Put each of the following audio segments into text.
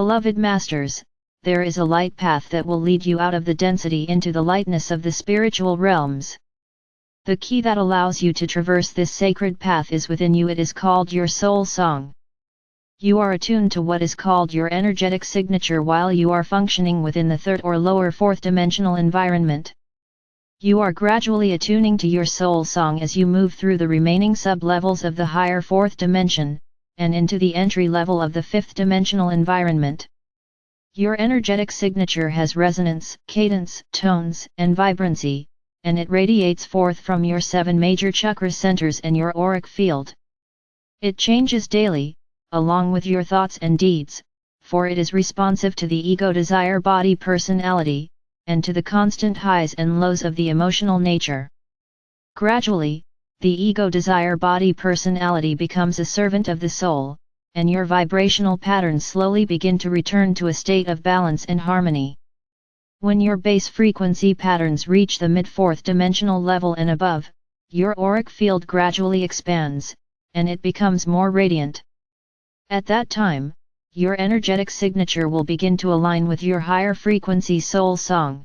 Beloved Masters, there is a light path that will lead you out of the density into the lightness of the spiritual realms. The key that allows you to traverse this sacred path is within you. It is called your soul song. You are attuned to what is called your energetic signature while you are functioning within the third or lower fourth dimensional environment. You are gradually attuning to your soul song as you move through the remaining sub-levels of the higher fourth dimension, and into the entry level of the fifth dimensional environment. Your energetic signature has resonance, cadence, tones, and vibrancy, and it radiates forth from your 7 major chakra centers and your auric field. It changes daily, along with your thoughts and deeds, for it is responsive to the ego desire body personality, and to the constant highs and lows of the emotional nature. Gradually, the ego desire body personality becomes a servant of the soul, and your vibrational patterns slowly begin to return to a state of balance and harmony. When your base frequency patterns reach the mid-fourth dimensional level and above, your auric field gradually expands, and it becomes more radiant. At that time, your energetic signature will begin to align with your higher frequency soul song.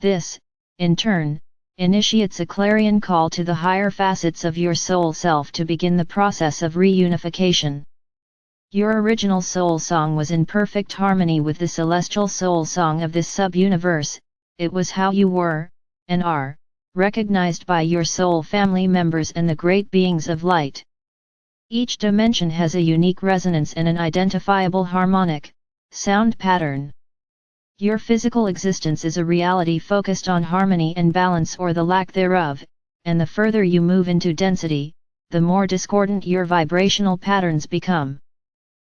This, in turn, initiates a clarion call to the higher facets of your soul self to begin the process of reunification. Your original soul song was in perfect harmony with the celestial soul song of this sub-universe. It was how you were, and are, recognized by your soul family members and the great beings of light. Each dimension has a unique resonance and an identifiable harmonic sound pattern. Your physical existence is a reality focused on harmony and balance or the lack thereof, and the further you move into density, the more discordant your vibrational patterns become.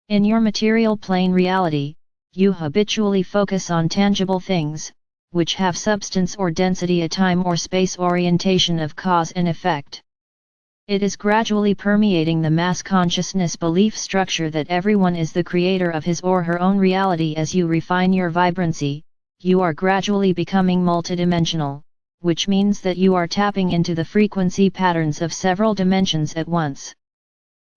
In your material plane reality, you habitually focus on tangible things, which have substance or density, a time or space orientation of cause and effect. It is gradually permeating the mass consciousness belief structure that everyone is the creator of his or her own reality. As you refine your vibrancy, you are gradually becoming multidimensional, which means that you are tapping into the frequency patterns of several dimensions at once.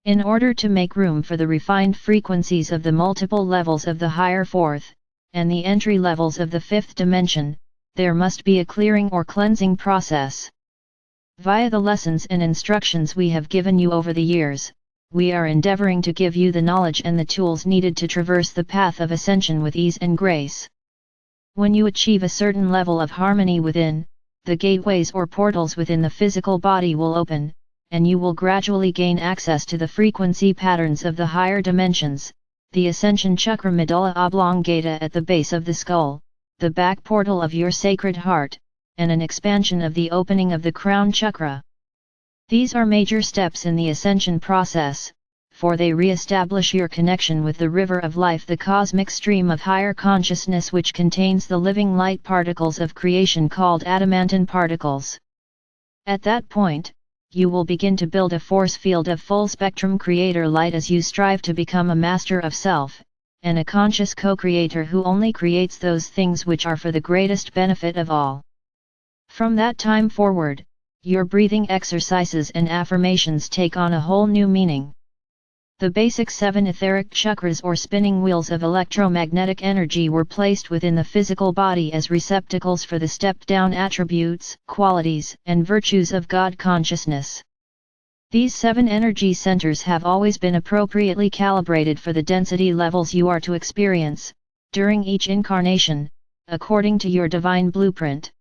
In order to make room for the refined frequencies of the multiple levels of the higher fourth, and the entry levels of the fifth dimension, there must be a clearing or cleansing process. Via the lessons and instructions we have given you over the years, we are endeavoring to give you the knowledge and the tools needed to traverse the path of ascension with ease and grace. When you achieve a certain level of harmony within, the gateways or portals within the physical body will open, and you will gradually gain access to the frequency patterns of the higher dimensions, the ascension chakra medulla oblongata at the base of the skull, the back portal of your sacred heart, and an expansion of the opening of the crown chakra. These are major steps in the ascension process, for they re-establish your connection with the river of life, the cosmic stream of higher consciousness which contains the living light particles of creation called adamantine particles. At that point, you will begin to build a force field of full spectrum creator light as you strive to become a master of self, and a conscious co-creator who only creates those things which are for the greatest benefit of all. From that time forward, your breathing exercises and affirmations take on a whole new meaning. The basic 7 etheric chakras or spinning wheels of electromagnetic energy were placed within the physical body as receptacles for the stepped-down attributes, qualities, and virtues of God consciousness. These 7 energy centers have always been appropriately calibrated for the density levels you are to experience, during each incarnation, according to your divine blueprint.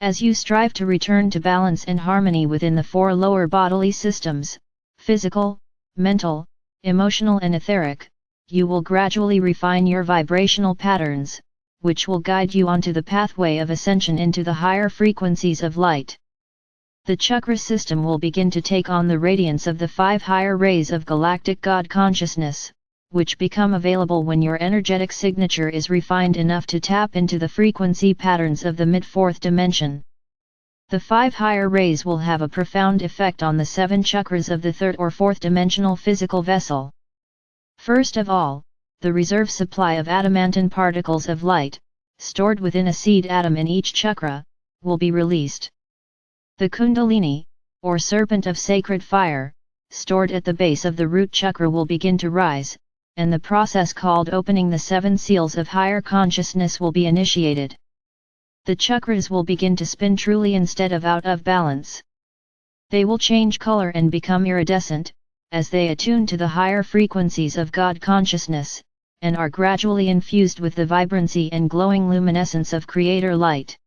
As you strive to return to balance and harmony within the 4 lower bodily systems, physical, mental, emotional and etheric, you will gradually refine your vibrational patterns, which will guide you onto the pathway of ascension into the higher frequencies of light. The chakra system will begin to take on the radiance of the 5 higher rays of galactic God consciousness, which become available when your energetic signature is refined enough to tap into the frequency patterns of the mid-fourth dimension. The 5 higher rays will have a profound effect on the 7 chakras of the third or fourth dimensional physical vessel. First of all, the reserve supply of adamantine particles of light, stored within a seed atom in each chakra, will be released. The Kundalini, or serpent of sacred fire, stored at the base of the root chakra will begin to rise, and the process called opening the 7 seals of higher consciousness will be initiated. The chakras will begin to spin truly instead of out of balance. They will change color and become iridescent, as they attune to the higher frequencies of God consciousness, and are gradually infused with the vibrancy and glowing luminescence of Creator light.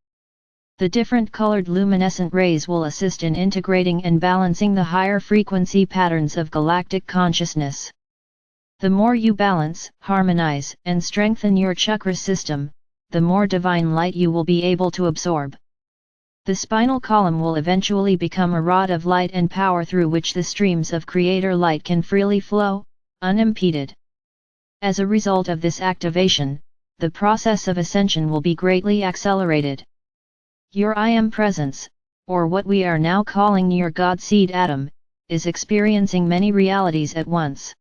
The different colored luminescent rays will assist in integrating and balancing the higher frequency patterns of galactic consciousness. The more you balance, harmonize, and strengthen your chakra system, the more divine light you will be able to absorb. The spinal column will eventually become a rod of light and power through which the streams of Creator light can freely flow, unimpeded. As a result of this activation, the process of ascension will be greatly accelerated. Your I Am presence, or what we are now calling your God seed atom, is experiencing many realities at once.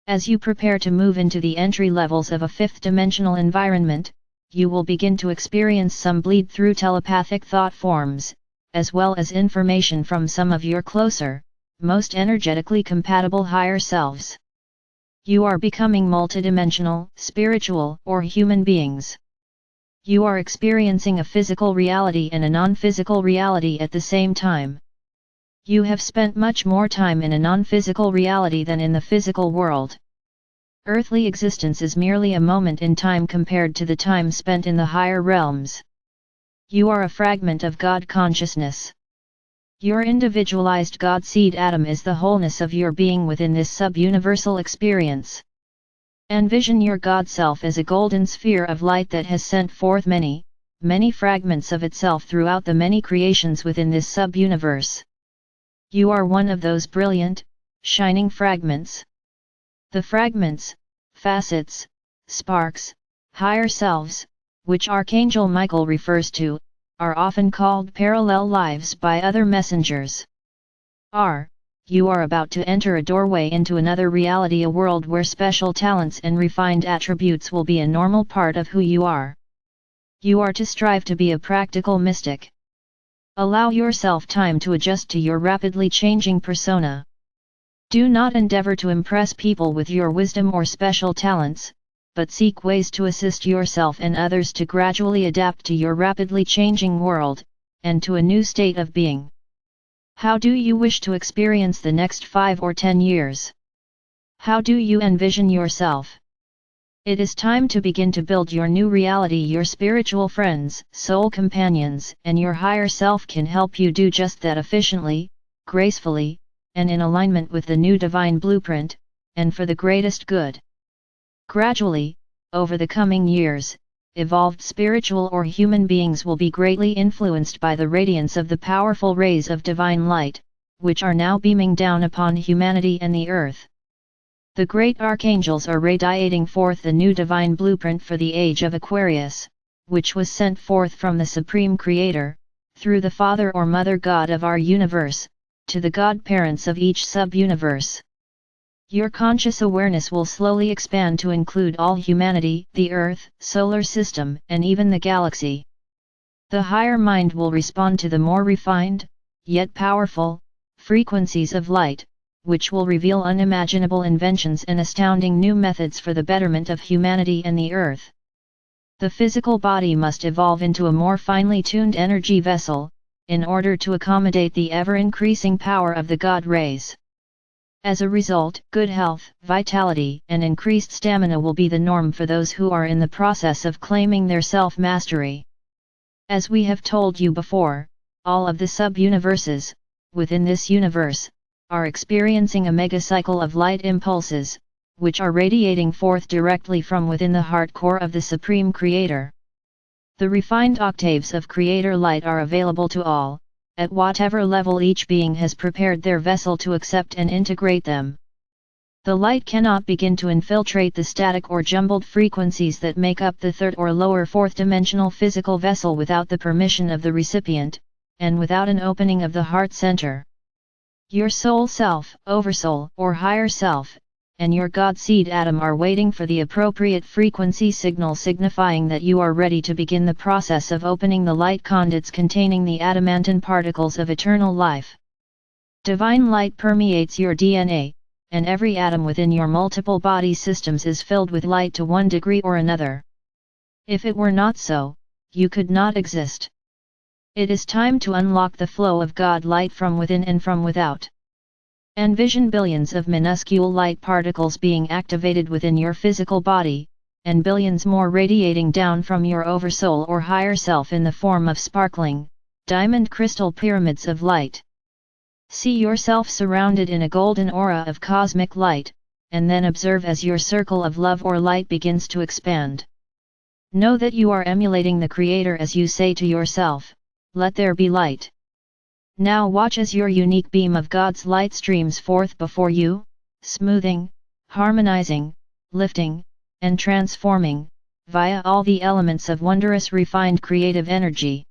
As you prepare to move into the entry levels of a 5th dimensional environment, you will begin to experience some bleed through telepathic thought forms, as well as information from some of your closer, most energetically compatible higher selves. You are becoming multidimensional, spiritual, or human beings. You are experiencing a physical reality and a non-physical reality at the same time. You have spent much more time in a non-physical reality than in the physical world. Earthly existence is merely a moment in time compared to the time spent in the higher realms. You are a fragment of God consciousness. Your individualized God seed atom is the wholeness of your being within this sub-universal experience. Envision your God self as a golden sphere of light that has sent forth many, many fragments of itself throughout the many creations within this sub-universe. You are one of those brilliant, shining fragments. The fragments, facets, sparks, higher selves, which Archangel Michael refers to, are often called parallel lives by other messengers. You are about to enter a doorway into another reality, a world where special talents and refined attributes will be a normal part of who you are. You are to strive to be a practical mystic. Allow yourself time to adjust to your rapidly changing persona. Do not endeavor to impress people with your wisdom or special talents, but seek ways to assist yourself and others to gradually adapt to your rapidly changing world, and to a new state of being. How do you wish to experience the next 5 or 10 years? How do you envision yourself? It is time to begin to build your new reality. Your spiritual friends, soul companions, and your higher self can help you do just that efficiently, gracefully, and in alignment with the new divine blueprint, and for the greatest good. Gradually, over the coming years, evolved spiritual or human beings will be greatly influenced by the radiance of the powerful rays of divine light, which are now beaming down upon humanity and the earth. The great archangels are radiating forth the new divine blueprint for the age of Aquarius, which was sent forth from the Supreme Creator, through the Father or Mother God of our universe, to the godparents of each sub-universe. Your conscious awareness will slowly expand to include all humanity, the Earth, solar system, and even the galaxy. The higher mind will respond to the more refined, yet powerful, frequencies of light, which will reveal unimaginable inventions and astounding new methods for the betterment of humanity and the Earth. The physical body must evolve into a more finely tuned energy vessel, in order to accommodate the ever-increasing power of the God rays. As a result, good health, vitality, and increased stamina will be the norm for those who are in the process of claiming their self-mastery. As we have told you before, all of the sub-universes, within this universe, are experiencing a mega-cycle of light impulses, which are radiating forth directly from within the heart core of the Supreme Creator. The refined octaves of Creator light are available to all, at whatever level each being has prepared their vessel to accept and integrate them. The light cannot begin to infiltrate the static or jumbled frequencies that make up the 3rd or lower 4th dimensional physical vessel without the permission of the recipient, and without an opening of the heart center. Your soul self, oversoul, or higher self, and your God seed atom are waiting for the appropriate frequency signal signifying that you are ready to begin the process of opening the light conduits containing the adamantine particles of eternal life. Divine light permeates your DNA, and every atom within your multiple body systems is filled with light to one degree or another. If it were not so, you could not exist. It is time to unlock the flow of God light from within and from without. Envision billions of minuscule light particles being activated within your physical body, and billions more radiating down from your oversoul or higher self in the form of sparkling, diamond crystal pyramids of light. See yourself surrounded in a golden aura of cosmic light, and then observe as your circle of love or light begins to expand. Know that you are emulating the Creator as you say to yourself, "Let there be light." Now watch as your unique beam of God's light streams forth before you, smoothing, harmonizing, lifting, and transforming, via all the elements of wondrous refined creative energy.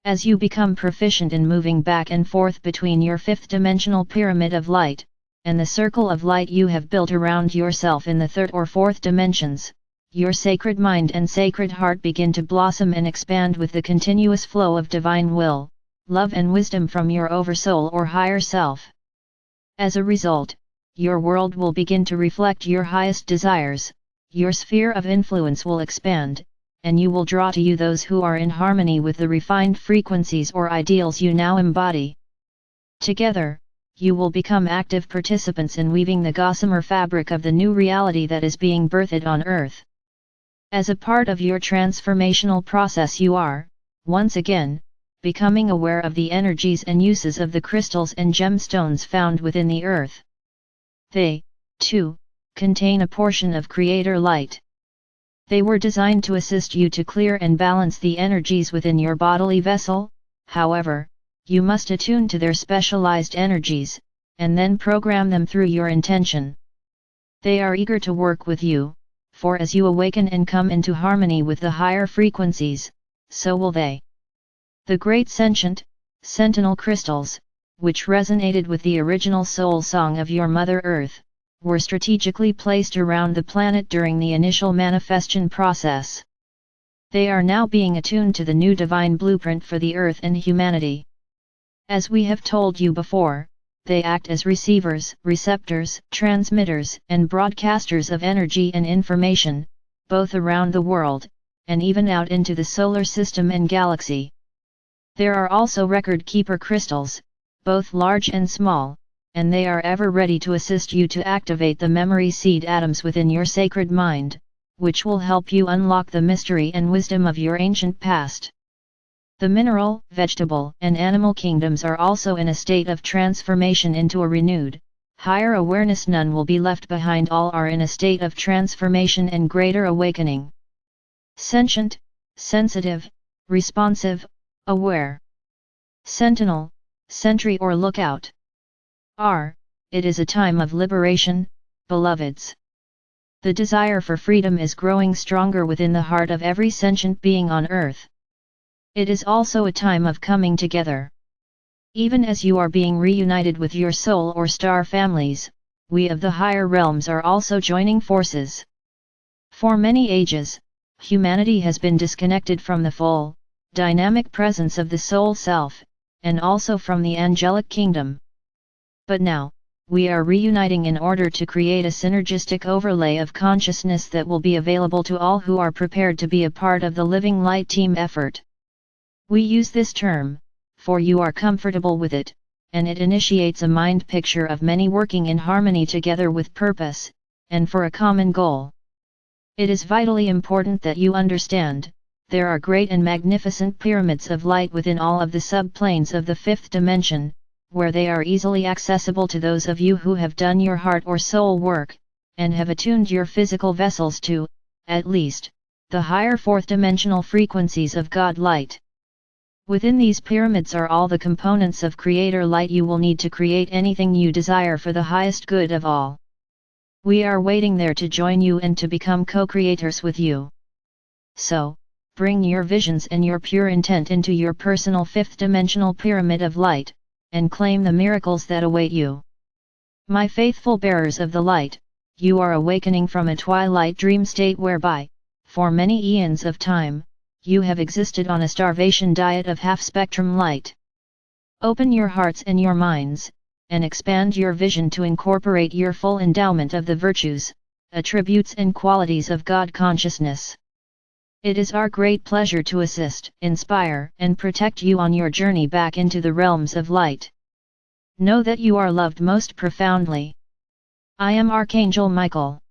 As you become proficient in moving back and forth between your fifth-dimensional pyramid of light, and the circle of light you have built around yourself in the third or fourth dimensions, your sacred mind and sacred heart begin to blossom and expand with the continuous flow of divine will, love and wisdom from your oversoul or higher self. As a result, your world will begin to reflect your highest desires, your sphere of influence will expand, and you will draw to you those who are in harmony with the refined frequencies or ideals you now embody. Together, you will become active participants in weaving the gossamer fabric of the new reality that is being birthed on Earth. As a part of your transformational process, you are, once again, becoming aware of the energies and uses of the crystals and gemstones found within the earth. They, too, contain a portion of Creator light. They were designed to assist you to clear and balance the energies within your bodily vessel. However, you must attune to their specialized energies, and then program them through your intention. They are eager to work with you, for as you awaken and come into harmony with the higher frequencies, so will they. The great sentient, sentinel crystals, which resonated with the original soul song of your Mother Earth, were strategically placed around the planet during the initial manifestation process. They are now being attuned to the new divine blueprint for the Earth and humanity. As we have told you before, they act as receivers, receptors, transmitters, and broadcasters of energy and information, both around the world, and even out into the solar system and galaxy. There are also record keeper crystals, both large and small, and they are ever ready to assist you to activate the memory seed atoms within your sacred mind, which will help you unlock the mystery and wisdom of your ancient past. The mineral, vegetable, and animal kingdoms are also in a state of transformation into a renewed, higher awareness. None will be left behind. All are in a state of transformation and greater awakening. Sentient, sensitive, responsive, aware. Sentinel, sentry or lookout. It is a time of liberation, beloveds. The desire for freedom is growing stronger within the heart of every sentient being on Earth. It is also a time of coming together. Even as you are being reunited with your soul or star families, we of the higher realms are also joining forces. For many ages, humanity has been disconnected from the full, dynamic presence of the soul self, and also from the angelic kingdom. But now, we are reuniting in order to create a synergistic overlay of consciousness that will be available to all who are prepared to be a part of the Living Light team effort. We use this term, for you are comfortable with it, and it initiates a mind picture of many working in harmony together with purpose, and for a common goal. It is vitally important that you understand, there are great and magnificent pyramids of light within all of the subplanes of the fifth dimension, where they are easily accessible to those of you who have done your heart or soul work, and have attuned your physical vessels to, at least, the higher fourth dimensional frequencies of God light. Within these pyramids are all the components of Creator light you will need to create anything you desire for the highest good of all. We are waiting there to join you and to become co-creators with you. So, bring your visions and your pure intent into your personal fifth dimensional pyramid of light, and claim the miracles that await you. My faithful bearers of the light, you are awakening from a twilight dream state whereby, for many eons of time, you have existed on a starvation diet of half-spectrum light. Open your hearts and your minds, and expand your vision to incorporate your full endowment of the virtues, attributes and qualities of God consciousness. It is our great pleasure to assist, inspire and protect you on your journey back into the realms of light. Know that you are loved most profoundly. I am Archangel Michael.